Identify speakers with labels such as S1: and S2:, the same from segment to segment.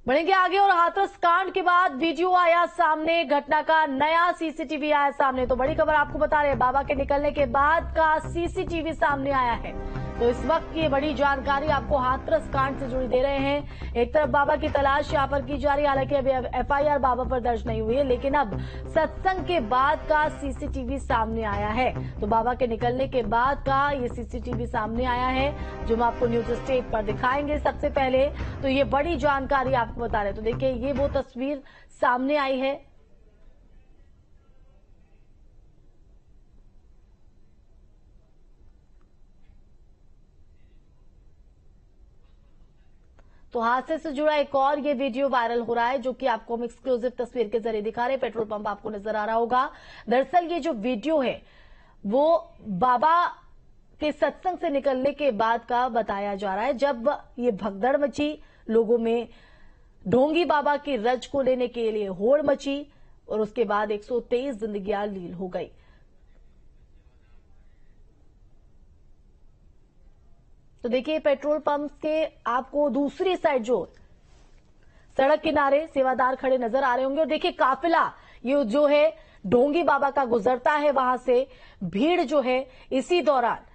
S1: बढ़ेंगे आगे और हाथरस कांड के बाद वीडियो आया सामने, घटना का नया सीसीटीवी आया सामने। तो बड़ी खबर आपको बता रहे हैं, बाबा के निकलने के बाद का सीसीटीवी सामने आया है। तो इस वक्त की बड़ी जानकारी आपको हाथरस कांड से जुड़ी दे रहे हैं। एक तरफ बाबा की तलाश यहां पर की जा रही है, हालांकि अभी एफआईआर बाबा पर दर्ज नहीं हुई है, लेकिन अब सत्संग के बाद का सीसीटीवी सामने आया है। तो बाबा के निकलने के बाद का ये सीसीटीवी सामने आया है, जो हम आपको न्यूज स्टेट पर दिखाएंगे। सबसे पहले तो ये बड़ी जानकारी आपको बता रहे हैं। तो देखिए, ये वो तस्वीर सामने आई है। तो हादसे से जुड़ा एक और ये वीडियो वायरल हो रहा है, जो कि आपको हम एक्सक्लूसिव तस्वीर के जरिए दिखा रहे हैं। पेट्रोल पंप आपको नजर आ रहा होगा। दरअसल ये जो वीडियो है वो बाबा के सत्संग से निकलने के बाद का बताया जा रहा है, जब ये भगदड़ मची, लोगों में ढोंगी बाबा की रज को लेने के लिए होड़ मची और उसके बाद 123 जिंदगियां लील हो गई। तो देखिए, पेट्रोल पंप के आपको दूसरी साइड जो सड़क किनारे सेवादार खड़े नजर आ रहे होंगे, और देखिए काफिला ये जो है ढोंगी बाबा का गुजरता है, वहां से भीड़ जो है इसी दौरान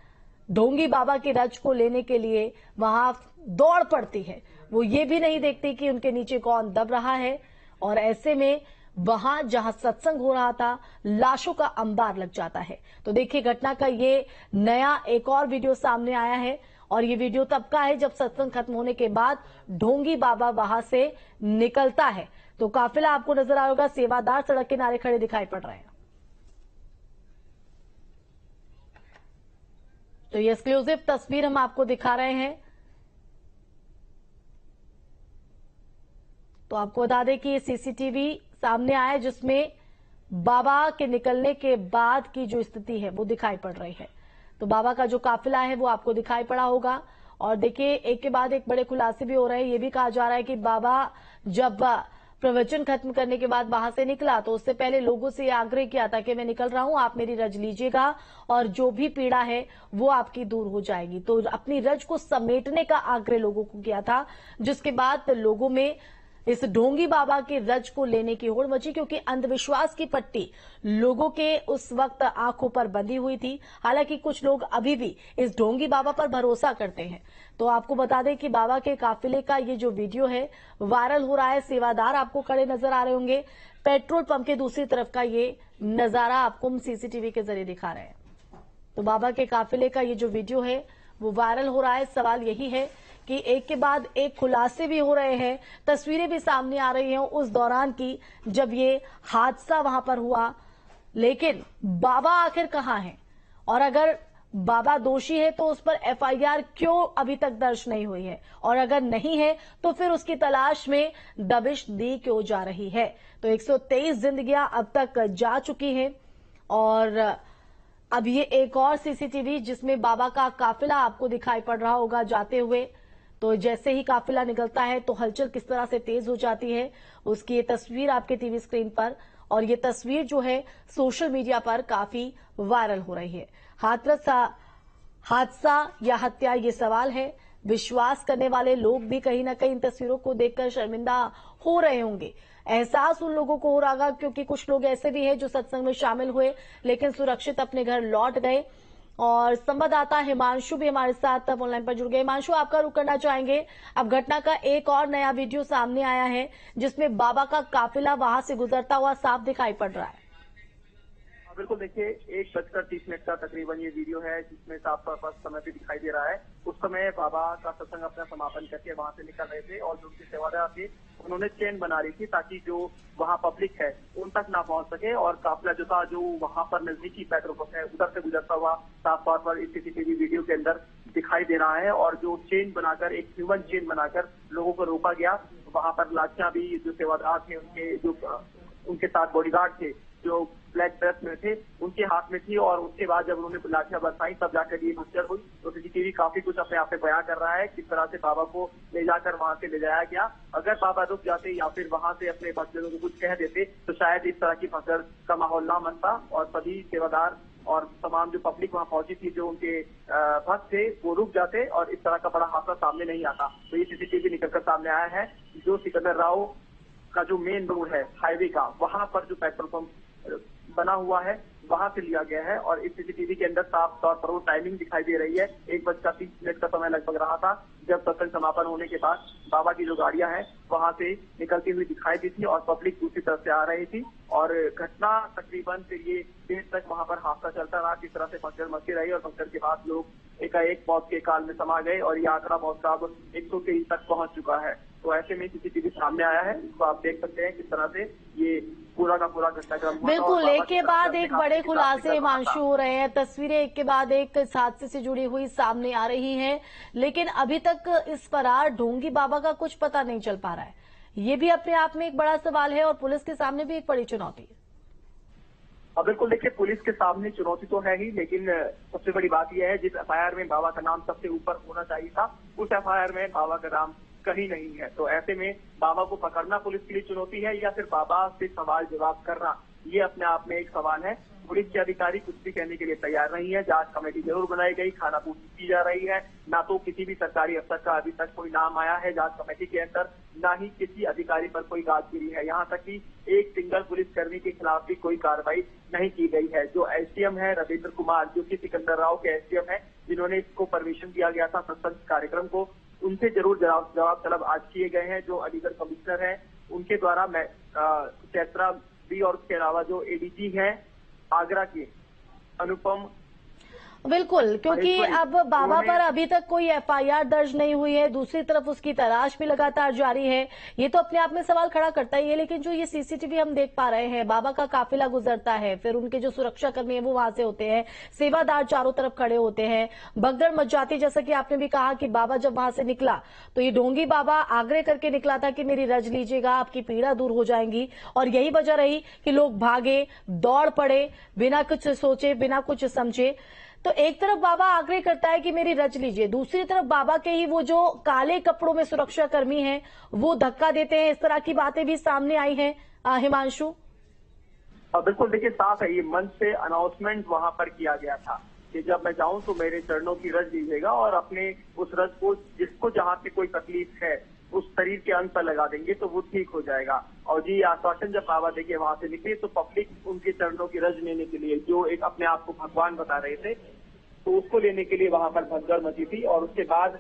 S1: ढोंगी बाबा की रज को लेने के लिए वहां दौड़ पड़ती है। वो ये भी नहीं देखती कि उनके नीचे कौन दब रहा है, और ऐसे में वहां जहां सत्संग हो रहा था, लाशों का अंबार लग जाता है। तो देखिए, घटना का ये नया एक और वीडियो सामने आया है, और ये वीडियो तब का है जब सत्संग खत्म होने के बाद ढोंगी बाबा वहां से निकलता है। तो काफिला आपको नजर आ होगा, सेवादार सड़क किनारे खड़े दिखाई पड़ रहे हैं। तो ये एक्सक्लूसिव तस्वीर हम आपको दिखा रहे हैं। तो आपको बता दें कि ये सीसीटीवी सामने आया, जिसमें बाबा के निकलने के बाद की जो स्थिति है वो दिखाई पड़ रही है। तो बाबा का जो काफिला है वो आपको दिखाई पड़ा होगा, और देखिए एक के बाद एक बड़े खुलासे भी हो रहे हैं। ये भी कहा जा रहा है कि बाबा जब प्रवचन खत्म करने के बाद वहां से निकला, तो उससे पहले लोगों से आग्रह किया था कि मैं निकल रहा हूं, आप मेरी रज लीजिएगा और जो भी पीड़ा है वो आपकी दूर हो जाएगी। तो अपनी रज को समेटने का आग्रह लोगों को किया था, जिसके बाद लोगों में इस ढोंगी बाबा की रज को लेने की होड़ मची, क्योंकि अंधविश्वास की पट्टी लोगों के उस वक्त आंखों पर बंधी हुई थी। हालांकि कुछ लोग अभी भी इस ढोंगी बाबा पर भरोसा करते हैं। तो आपको बता दें कि बाबा के काफिले का ये जो वीडियो है वायरल हो रहा है। सेवादार आपको खड़े नजर आ रहे होंगे। पेट्रोल पंप के दूसरी तरफ का ये नजारा आपको हम सीसीटीवी के जरिए दिखा रहे हैं। तो बाबा के काफिले का ये जो वीडियो है वो वायरल हो रहा है। सवाल यही है कि एक के बाद एक खुलासे भी हो रहे हैं, तस्वीरें भी सामने आ रही हैं उस दौरान की जब ये हादसा वहां पर हुआ, लेकिन बाबा आखिर कहां हैं, और अगर बाबा दोषी है तो उस पर एफआईआर क्यों अभी तक दर्ज नहीं हुई है, और अगर नहीं है तो फिर उसकी तलाश में दबिश दी क्यों जा रही है। तो 123 जिंदगियां अब तक जा चुकी हैं, और अब ये एक और सीसीटीवी जिसमें बाबा का काफिला आपको दिखाई पड़ रहा होगा जाते हुए। तो जैसे ही काफिला निकलता है तो हलचल किस तरह से तेज हो जाती है, उसकी ये तस्वीर आपके टीवी स्क्रीन पर, और ये तस्वीर जो है सोशल मीडिया पर काफी वायरल हो रही है। हादसा या हत्या, ये सवाल है। विश्वास करने वाले लोग भी कहीं ना कहीं इन तस्वीरों को देखकर शर्मिंदा हो रहे होंगे। एहसास उन लोगों को हो रहा होगा, क्योंकि कुछ लोग ऐसे भी हैं जो सत्संग में शामिल हुए लेकिन सुरक्षित अपने घर लौट गए। और संवाददाता हिमांशु भी हमारे साथ ऑनलाइन पर जुड़ गए। हिमांशु, आपका रुख करना चाहेंगे। अब घटना का एक और नया वीडियो सामने आया है, जिसमें बाबा का काफिला वहां से गुजरता हुआ साफ दिखाई पड़ रहा है।
S2: बिल्कुल, देखिए 1:30 का तकरीबन ये वीडियो है, जिसमें साफ तौर पर समय भी दिखाई दे रहा है। उस समय बाबा का सत्संग अपना समापन करके वहां से निकल रहे थे, और जो उनके सेवादार थे उन्होंने चेन बना रही थी ताकि जो वहां पब्लिक है उन तक ना पहुंच सके, और काफिला जो था जो वहां पर नजदीकी पेट्रोल पंप है उधर से गुजरता हुआ साफ तौर पर इस सीसीटीवी वीडियो के अंदर दिखाई दे रहा है। और जो चेन बनाकर, एक ह्यूमन चेन बनाकर लोगों को रोका गया, वहां पर लाठियां भी जो सेवादार थे उनके साथ बॉडीगार्ड थे जो ब्लैक ड्रेस में थे उनके हाथ में थी, और उसके बाद जब उन्होंने लाठियां बरसाई तब जाकर ये भगदड़ हुई। तो सीसीटीवी काफी कुछ अपने आप में बयां कर रहा है, किस तरह से बाबा को ले जाकर वहां से ले जाया गया। अगर बाबा रुक जाते या फिर वहां से अपने भक्तों को कुछ कह देते तो शायद इस तरह की भगदड़ का माहौल ना बनता, और सभी सेवादार और तमाम जो पब्लिक वहां पहुंची थी, जो उनके भक्त थे, वो रुक जाते और इस तरह का बड़ा हादसा सामने नहीं आता। तो ये सीसीटीवी निकलकर सामने आया है, जो सिकंदर राव का जो मेन रोड है हाईवे का, वहां पर जो पेट्रोल पंप बना हुआ है वहां से लिया गया है। और इस सीसीटीवी के अंदर साफ तौर पर वो टाइमिंग दिखाई दे रही है। 1:30 का समय लगभग रहा था जब सत्संग समापन होने के बाद बाबा की जो गाड़ियां हैं वहां से निकलती हुई दिखाई दी थी और पब्लिक दूसरी तरफ से आ रही थी। और घटना तकरीबन फिर ये देर तक वहां पर हादसा चलता रहा, किस तरह से भगदड़ मची रही और भगदड़ के बाद लोग एकाएक मौत के काल में समा गए और ये आंकड़ा बहुत अब 123 तक पहुंच चुका है। तो ऐसे में सीसीटीवी सामने आया है, तो आप देख सकते हैं किस तरह से ये पूरा का पूरा घटनाक्रम हुआ।
S1: बिल्कुल, एक के बाद एक बड़े खुलासे हिमांशु हो रहे हैं, तस्वीरें एक के बाद एक इस हादसे से जुड़ी हुई सामने आ रही हैं, लेकिन अभी तक इस फरार ढोंगी बाबा का कुछ पता नहीं चल पा रहा है। ये भी अपने आप में एक बड़ा सवाल है और पुलिस के सामने भी एक बड़ी चुनौती है।
S2: अब बिल्कुल देखिए, पुलिस के सामने चुनौती तो है ही, लेकिन सबसे बड़ी बात यह है जिस एफआईआर में बाबा का नाम सबसे ऊपर होना चाहिए था उस एफआईआर में बाबा का नाम कहीं नहीं है। तो ऐसे में बाबा को पकड़ना पुलिस के लिए चुनौती है या फिर बाबा से सवाल जवाब करना, ये अपने आप में एक सवाल है। पुलिस के अधिकारी कुछ भी कहने के लिए तैयार नहीं है। जांच कमेटी जरूर बनाई गई, खानापूर्ति की जा रही है, ना तो किसी भी सरकारी अफसर का अभी तक कोई नाम आया है जांच कमेटी के अंदर, ना ही किसी अधिकारी पर कोई गाजगिरी है। यहाँ तक कि एक सिंगल पुलिसकर्मी के खिलाफ भी कोई कार्रवाई नहीं की गई है। जो एसडीएम है रविंद्र कुमार, जो कि सिकंदर राव के एसडीएम है, जिन्होंने इसको परमिशन दिया गया था सत्संग कार्यक्रम को, उनसे जरूर जवाब तलब आज किए गए हैं। जो अलीगढ़ कमिश्नर है उनके द्वारा चैत्रा भी और उसके अलावा जो एडीजी हैं आगरा के अनुपम,
S1: बिल्कुल, क्योंकि अब बाबा पर अभी तक कोई एफआईआर दर्ज नहीं हुई है, दूसरी तरफ उसकी तलाश भी लगातार जारी है। ये तो अपने आप में सवाल खड़ा करता ही है, लेकिन जो ये सीसीटीवी हम देख पा रहे हैं, बाबा का काफिला गुजरता है, फिर उनके जो सुरक्षा कर्मी है वो वहां से होते हैं, सेवादार चारों तरफ खड़े होते हैं, भगदड़ मच जाती। जैसा कि आपने भी कहा कि बाबा जब वहां से निकला तो ये ढोंगी बाबा आग्रह करके निकला था कि मेरी रज लीजिएगा, आपकी पीड़ा दूर हो जाएंगी, और यही वजह रही कि लोग भागे, दौड़ पड़े, बिना कुछ सोचे, बिना कुछ समझे। तो एक तरफ बाबा आग्रह करता है कि मेरी रज लीजिए, दूसरी तरफ बाबा के ही वो जो काले कपड़ों में सुरक्षा कर्मी हैं वो धक्का देते हैं। इस तरह की बातें भी सामने आई हैं हिमांशु।
S2: बिल्कुल देखिए, साफ है, ये मंच से अनाउंसमेंट वहां पर किया गया था कि जब मैं जाऊं तो मेरे चरणों की रज लीजिएगा और अपने उस रज को जिसको जहां से कोई तकलीफ है उस शरीर के अंत पर लगा देंगे तो वो ठीक हो जाएगा। और जी आश्वासन जब बाबा देखिए वहां से निकले तो पब्लिक उनके चरणों की रज लेने के लिए, जो एक अपने आप को भगवान बता रहे थे, तो उसको लेने के लिए वहां पर भगदड़ मची थी। और उसके बाद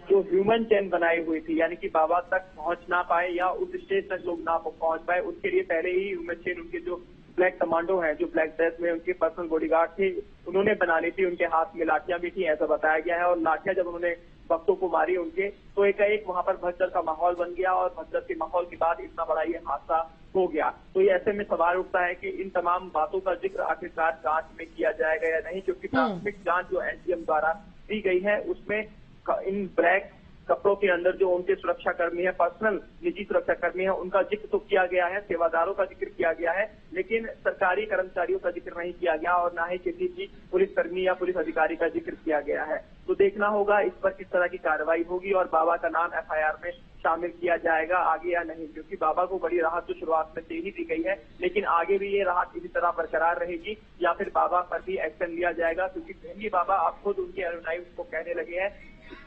S2: जो ह्यूमन चेन बनाई हुई थी, यानी कि बाबा तक पहुंच ना पाए या उस स्टेज तक लोग ना पहुंच पाए, उसके लिए पहले ही ह्यूमन चेन उनके जो ब्लैक कमांडो हैं, जो ब्लैक ड्रेस में उनके पर्सनल बॉडीगार्ड थे, उन्होंने बना ली थी। उनके हाथ में लाठियां भी थी ऐसा बताया गया है, और लाठियां जब उन्होंने भक्तों को मारी उनके, तो एकाएक वहां पर भगदड़ का माहौल बन गया और भगदड़ के माहौल के बाद इतना बड़ा ये हादसा हो गया। तो ये ऐसे में सवाल उठता है कि इन तमाम बातों का जिक्र आखिरकार जांच में किया जाएगा या नहीं, क्योंकि प्राथमिक जांच जो एसडीएम द्वारा दी गई है उसमें इन ब्लैक कपड़ों के अंदर जो उनके सुरक्षा कर्मी है, पर्सनल निजी सुरक्षा कर्मी है, उनका जिक्र तो किया गया है, सेवादारों का जिक्र किया गया है, लेकिन सरकारी कर्मचारियों का जिक्र नहीं किया गया और ना ही किसी भी पुलिसकर्मी या पुलिस अधिकारी का जिक्र किया गया है। तो देखना होगा इस पर किस तरह की कार्रवाई होगी और बाबा का नाम एफआईआर में शामिल किया जाएगा आगे या नहीं, क्योंकि बाबा को बड़ी राहत तो शुरुआत में दे ही दी गई है, लेकिन आगे भी ये राहत इसी तरह बरकरार रहेगी या फिर बाबा पर भी एक्शन लिया जाएगा। क्योंकि ये बाबा आप खुद उनके अनुयायी उसको कहने लगे हैं।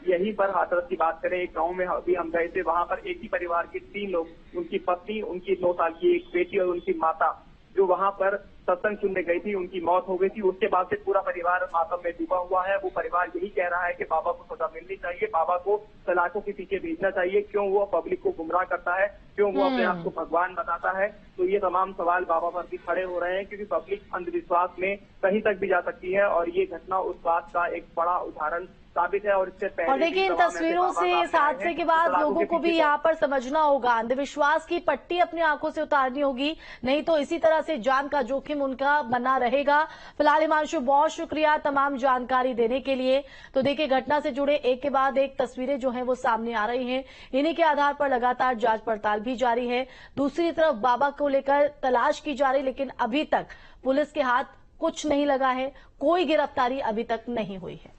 S2: यहीं पर हाथरस की बात करें, एक गांव में अभी हम गए थे, वहां पर एक ही परिवार के 3 लोग, उनकी पत्नी, उनकी 2 साल की एक बेटी और उनकी माता, जो वहां पर सत्संग सुनने गई थी, उनकी मौत हो गई थी। उसके बाद से पूरा परिवार मातम में डूबा हुआ है। वो परिवार यही कह रहा है कि बाबा को सजा मिलनी चाहिए, बाबा को सलाखों के पीछे भेजना चाहिए। क्यों वो पब्लिक को गुमराह करता है, क्यों वो अपने आप को भगवान बताता है। तो ये तमाम सवाल बाबा पर भी खड़े हो रहे हैं, क्योंकि पब्लिक अंधविश्वास में कहीं तक भी जा सकती है और ये घटना उस बात का एक बड़ा उदाहरण साबित है। और इससे पहले,
S1: और देखिए इन तस्वीरों से, इस हादसे के बाद लोगों को भी यहाँ पर समझना होगा, अंधविश्वास की पट्टी अपनी आंखों से उतारनी होगी, नहीं तो इसी तरह से जान का जोखिम उनका बना रहेगा। फिलहाल हिमांशु, बहुत शुक्रिया तमाम जानकारी देने के लिए। तो देखिए, घटना से जुड़े एक के बाद एक तस्वीरें जो हैं वो सामने आ रही हैं, इन्हीं के आधार पर लगातार जांच पड़ताल भी जारी है। दूसरी तरफ बाबा को लेकर तलाश की जा रही, लेकिन अभी तक पुलिस के हाथ कुछ नहीं लगा है, कोई गिरफ्तारी अभी तक नहीं हुई है।